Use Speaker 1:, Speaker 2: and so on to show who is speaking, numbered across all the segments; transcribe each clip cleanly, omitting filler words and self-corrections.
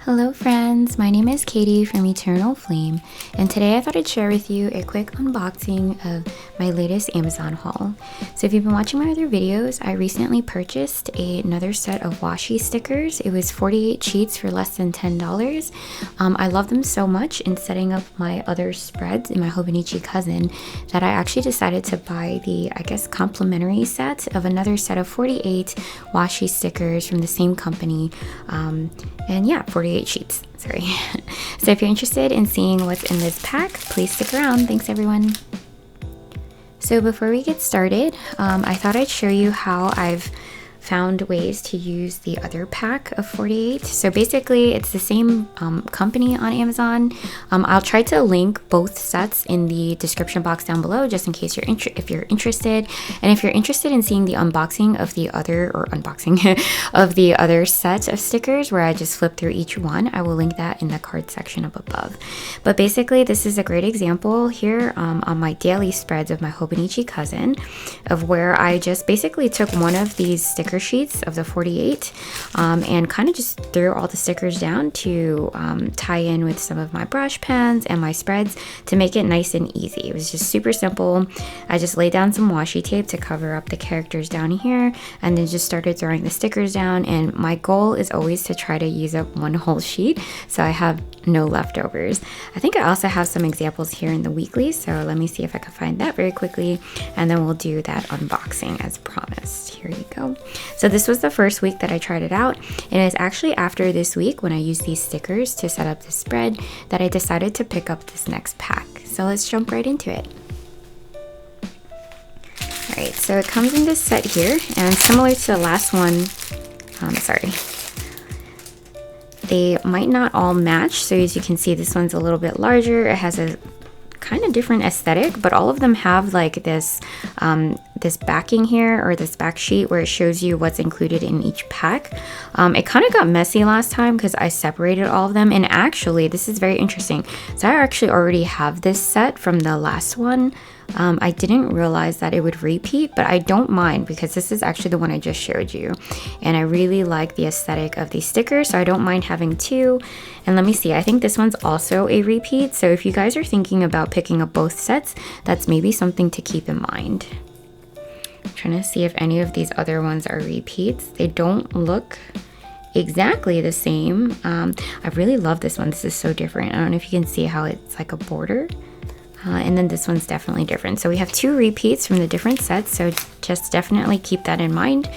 Speaker 1: Hello friends, my name is Katie from Eternal Flame, and today I thought I'd share with you a quick unboxing of my latest Amazon haul. So if you've been watching my other videos, I recently purchased another set of washi stickers. It was 48 sheets for less than $10. I love them so much in setting up my other spreads in my Hobonichi cousin that I actually decided to buy the, complimentary set of another set of 48 washi stickers from the same company. And yeah, 48 sheets, sorry. So if you're interested in seeing what's in this pack, please stick around. Thanks everyone. So before we get started, I thought I'd show you how I've found ways to use the other pack of 48. So basically it's the same company on Amazon. I'll try to link both sets in the description box down below just in case if you're interested. And if you're interested in seeing the unboxing of the other of the other set of stickers where I just flip through each one, I will link that in the card section up above. But basically this is a great example here on my daily spreads of my Hobonichi cousin of where I just basically took one of these sticker sheets of the 48 and kind of just threw all the stickers down to tie in with some of my brush pens and my spreads to make it nice and easy. It was just super simple. I just laid down some washi tape to cover up the characters down here and then just started throwing the stickers down, and my goal is always to try to use up one whole sheet so I have no leftovers. I think I also have some examples here in the weekly, so let me see if I can find that very quickly and then we'll do that unboxing as promised. Here you go. So this was the first week that I tried it out, and it's actually after this week when I used these stickers to set up the spread that I decided to pick up this next pack. So let's jump right into it. Alright, so it comes in this set here, and similar to the last one, they might not all match. So as you can see, this one's a little bit larger. It has a kind of different aesthetic, but all of them have like this this backing here, or this back sheet where it shows you what's included in each pack. It kind of got messy last time because I separated all of them, and actually this is very interesting. So I actually already have this set from the last one. I didn't realize that it would repeat, but I don't mind because this is actually the one I just showed you, and I really like the aesthetic of these stickers, so I don't mind having two. And let me see, I think this one's also a repeat, so if you guys are thinking about picking up both sets, that's maybe something to keep in mind. I'm trying to see if any of these other ones are repeats. They don't look exactly the same. I really love this one. This is so different. I don't know if you can see how it's like a border. And then this one's definitely different. So we have two repeats from the different sets, so just definitely keep that in mind.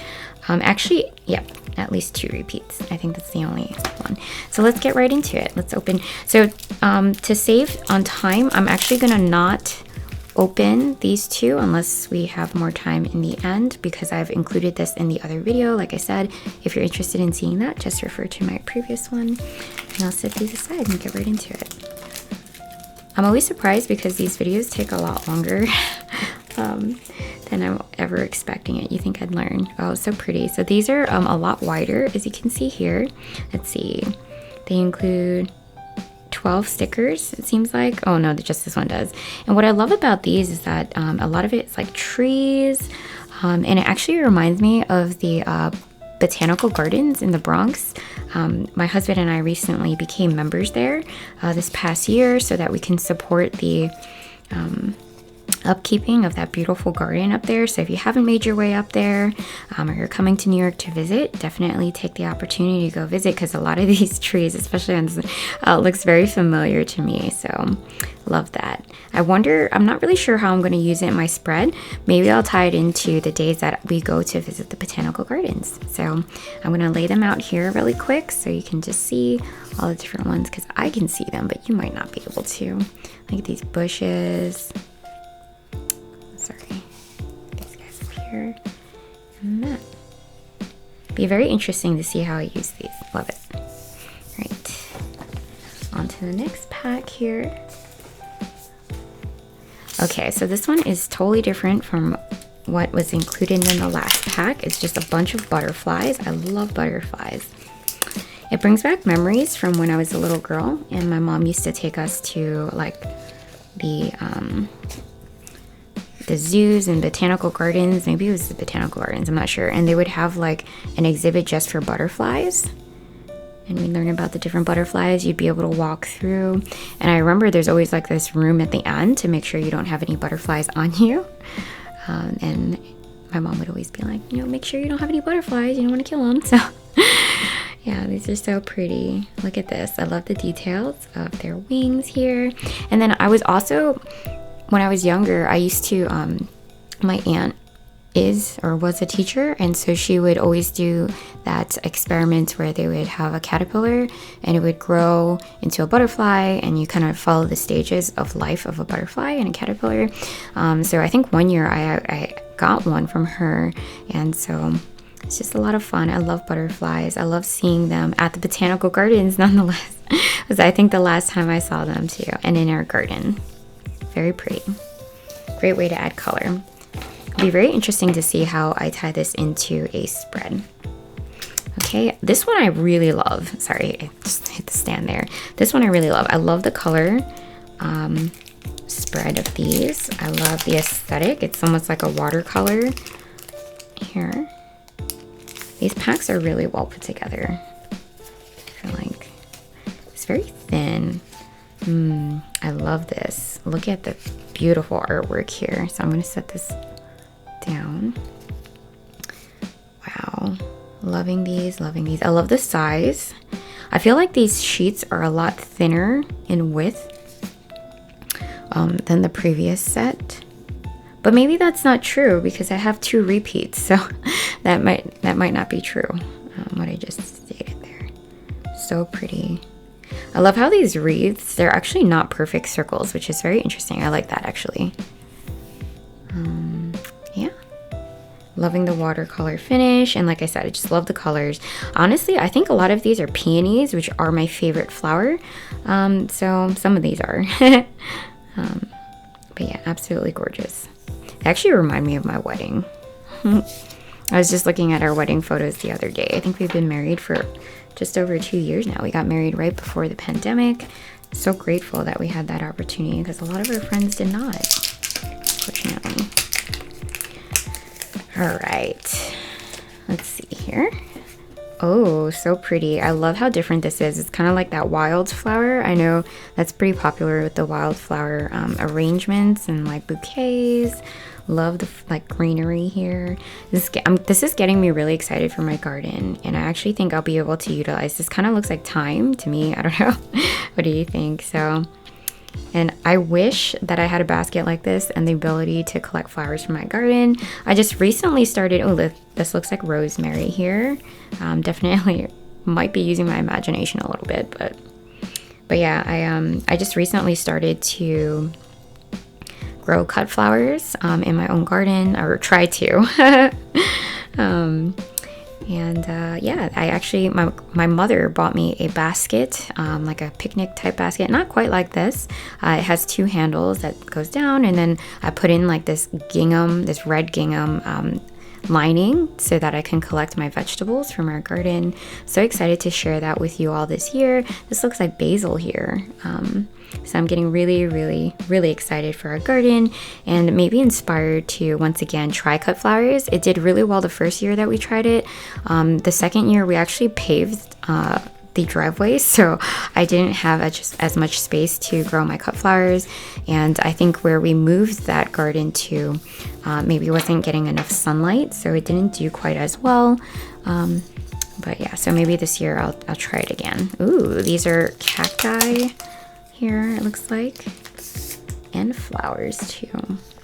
Speaker 1: Actually, yeah, at least two repeats. I think that's the only one. So let's get right into it. Let's open. So to save on time, I'm actually gonna not open these two unless we have more time in the end, because I've included this in the other video. Like I said, if you're interested in seeing that, just refer to my previous one, and I'll set these aside and get right into it. I'm always surprised because these videos take a lot longer than I'm ever expecting it. You think I'd learn. Oh, so pretty. So these are a lot wider, as you can see here. Let's see. They include 12 stickers, it seems like. Oh no, just this one does. And what I love about these is that a lot of it is like trees, and it actually reminds me of the botanical gardens in the Bronx. My husband and I recently became members there this past year so that we can support the upkeeping of that beautiful garden up there. So if you haven't made your way up there, or you're coming to New York to visit, definitely take the opportunity to go visit, because a lot of these trees, especially on this, looks very familiar to me. So love that. I'm not really sure how I'm going to use it in my spread. Maybe I'll tie it into the days that we go to visit the botanical gardens. So I'm going to lay them out here really quick so you can just see all the different ones, because I can see them, but you might not be able to. Look at these bushes. Sorry, these guys up here, and that. Be very interesting to see how I use these. Love it. All right, on to the next pack here. Okay, so this one is totally different from what was included in the last pack. It's just a bunch of butterflies. I love butterflies. It brings back memories from when I was a little girl, and my mom used to take us to like the zoos and botanical gardens. Maybe it was the botanical gardens, I'm not sure. And they would have like an exhibit just for butterflies. and we learn about the different butterflies. You'd be able to walk through, and I remember there's always like this room at the end to make sure you don't have any butterflies on you. And my mom would always be like, you know, make sure you don't have any butterflies, you don't want to kill them. So yeah, these are so pretty. Look at this. I love the details of their wings here. And then I was also, when I was younger, I used to my aunt is or was a teacher, and so she would always do that experiment where they would have a caterpillar and it would grow into a butterfly, and you kind of follow the stages of life of a butterfly and a caterpillar. So I think one year I got one from her, and so it's just a lot of fun. I love butterflies. I love seeing them at the botanical gardens nonetheless. Because I think the last time I saw them too, and in our garden. Very pretty. Great way to add color. It'll be very interesting to see how I tie this into a spread. Okay, this one I really love. Sorry, I just hit the stand there. This one I really love. I love the color spread of these. I love the aesthetic. It's almost like a watercolor here. These packs are really well put together. I feel like it's very thin. I love this. Look at the beautiful artwork here. So I'm going to set this down. Wow. Loving these, loving these. I love the size. I feel like these sheets are a lot thinner in width than the previous set. But maybe that's not true because I have 2 repeats, so that might not be true, what I just stated there. So pretty. I love how these wreaths, they're actually not perfect circles, which is very interesting. I like that actually. Yeah. Loving the watercolor finish, and like I said, I just love the colors. Honestly, I think a lot of these are peonies, which are my favorite flower. So some of these are. But yeah, absolutely gorgeous. They actually remind me of my wedding. I was just looking at our wedding photos the other day. I think we've been married for just over 2 years now. We got married right before the pandemic. So grateful that we had that opportunity because a lot of our friends did not, unfortunately. All right, let's see here. Oh, so pretty. I love how different this is. It's kind of like that wildflower. I know that's pretty popular with the wildflower arrangements and like bouquets. Love the like greenery here. This is getting me really excited for my garden, and I actually think I'll be able to utilize this. Kind of looks like thyme to me. I don't know. What do you think? So, and I wish that I had a basket like this and the ability to collect flowers from my garden. I just recently started. Oh, this looks like rosemary here. Definitely might be using my imagination a little bit, but yeah, I just recently started to grow cut flowers in my own garden, or try to. Yeah, I actually, my mother bought me a basket, like a picnic type basket, not quite like this. It has 2 handles that goes down, and then I put in like this gingham, this red gingham lining so that I can collect my vegetables from our garden. So excited to share that with you all this year. This looks like basil here. So I'm getting really, really, really excited for our garden, and maybe inspired to once again try cut flowers. It did really well the first year that we tried it. The second year we actually paved the driveway, so I didn't have as much space to grow my cut flowers, and I think where we moved that garden to maybe wasn't getting enough sunlight, so it didn't do quite as well. But yeah, so maybe this year I'll try it again. Ooh, these are cacti here, it looks like, and flowers too.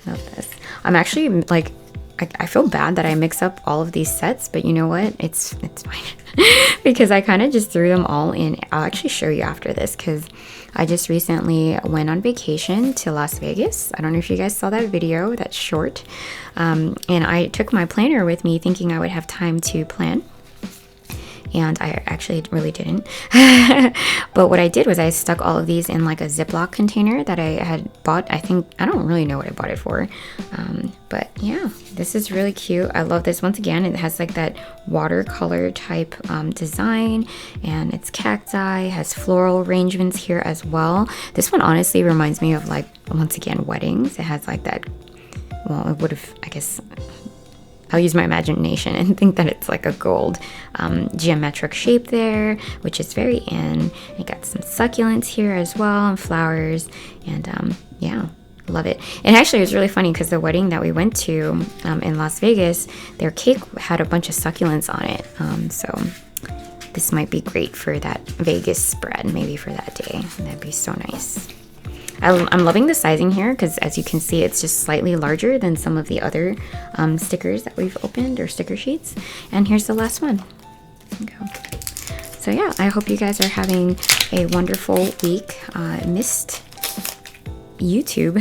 Speaker 1: Love this. I'm actually like, I feel bad that I mix up all of these sets, but you know what? It's fine because I kind of just threw them all in. I'll actually show you after this because I just recently went on vacation to Las Vegas. I don't know if you guys saw that video, that's short. And I took my planner with me thinking I would have time to plan. And I actually really didn't. But what I did was I stuck all of these in like a Ziploc container that I had bought. I don't really know what I bought it for. But yeah, this is really cute. I love this. Once again, it has like that watercolor type design, and it's cacti, has floral arrangements here as well. This one honestly reminds me of like, once again, weddings. It has like that, well, it would have, I guess, I'll use my imagination and think that it's like a gold geometric shape there, which is very in. I got some succulents here as well, and flowers, and yeah, love it. And actually, it was really funny because the wedding that we went to in Las Vegas, their cake had a bunch of succulents on it. So this might be great for that Vegas spread, maybe for that day. That'd be so nice. I'm loving the sizing here because, as you can see, it's just slightly larger than some of the other stickers that we've opened, or sticker sheets. And here's the last one. There you go. So yeah, I hope you guys are having a wonderful week. Missed YouTube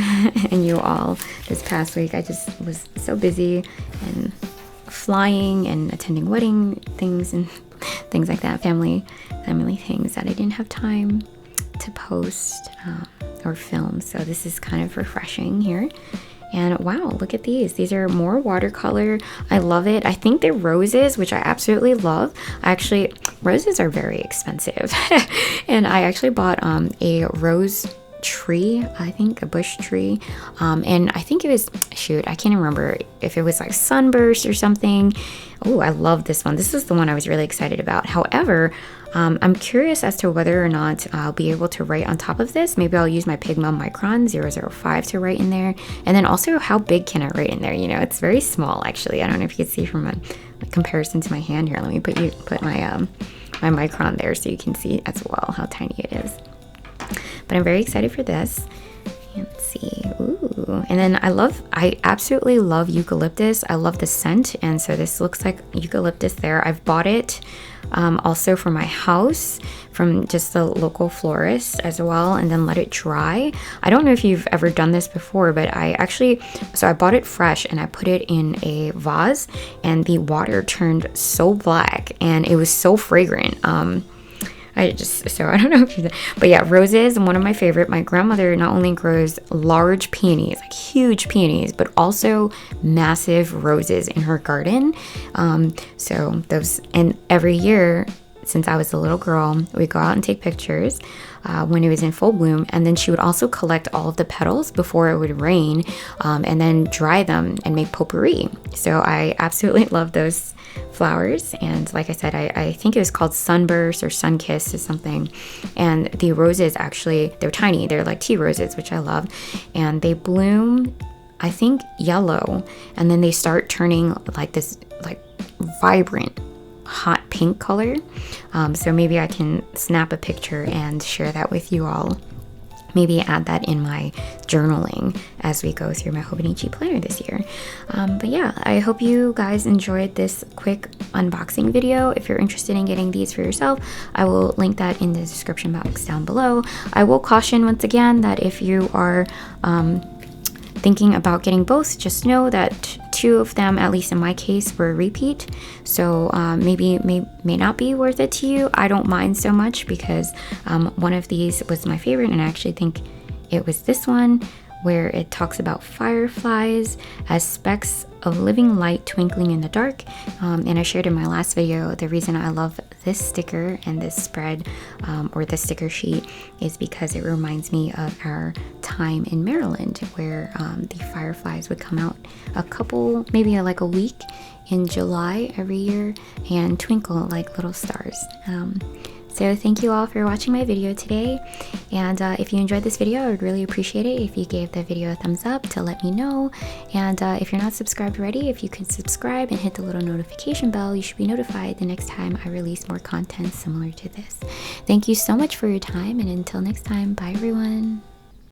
Speaker 1: and you all this past week. I just was so busy and flying and attending wedding things and things like that, family things, that I didn't have time to post or film. So this is kind of refreshing here. And wow, look at these are more watercolor. I love it. I think they're roses, which I absolutely love. Actually, roses are very expensive and I actually bought a rose tree, I think a bush tree, and I think it was, shoot, I can't remember if it was like sunburst or something. Oh, I love this one. This is the one I was really excited about. However, I'm curious as to whether or not I'll be able to write on top of this. Maybe I'll use my Pigma Micron 005 to write in there. And then also, how big can I write in there? You know, it's very small actually. I don't know if you can see from a comparison to my hand here. Let me put my my Micron there so you can see as well how tiny it is. But I'm very excited for this. Let's see. Ooh. And then I absolutely love eucalyptus. I love the scent. And so this looks like eucalyptus there. I've bought it also for my house from just the local florist as well, and then let it dry. I don't know if you've ever done this before, but I bought it fresh and I put it in a vase, and the water turned so black and it was so fragrant. I don't know if but yeah, roses, one of my favorite. My grandmother not only grows large peonies, like huge peonies, but also massive roses in her garden. So those, and every year since I was a little girl, we go out and take pictures when it was in full bloom, and then she would also collect all of the petals before it would rain, and then dry them and make potpourri. So I absolutely love those flowers. And like I said, I think it was called Sunburst or Sunkiss or something. And the roses, actually, they're tiny. They're like tea roses, which I love. And they bloom, I think, yellow. And then they start turning like this like vibrant hot pink color. So maybe I can snap a picture and share that with you all. Maybe add that in my journaling as we go through my Hobonichi planner this year. But yeah, I hope you guys enjoyed this quick unboxing video. If you're interested in getting these for yourself, I will link that in the description box down below. I will caution once again that if you are thinking about getting both, just know that 2 of them, at least in my case, were repeat. So may not be worth it to you. I don't mind so much because one of these was my favorite, and I actually think it was this one, where it talks about fireflies as specks of living light twinkling in the dark. And I shared in my last video, the reason I love this sticker and this spread or this sticker sheet is because it reminds me of our time in Maryland, where the fireflies would come out maybe like a week in July every year and twinkle like little stars. So thank you all for watching my video today, and if you enjoyed this video, I would really appreciate it if you gave the video a thumbs up to let me know. And if you're not subscribed already, if you could subscribe and hit the little notification bell, you should be notified the next time I release more content similar to this. Thank you so much for your time, and until next time, bye everyone.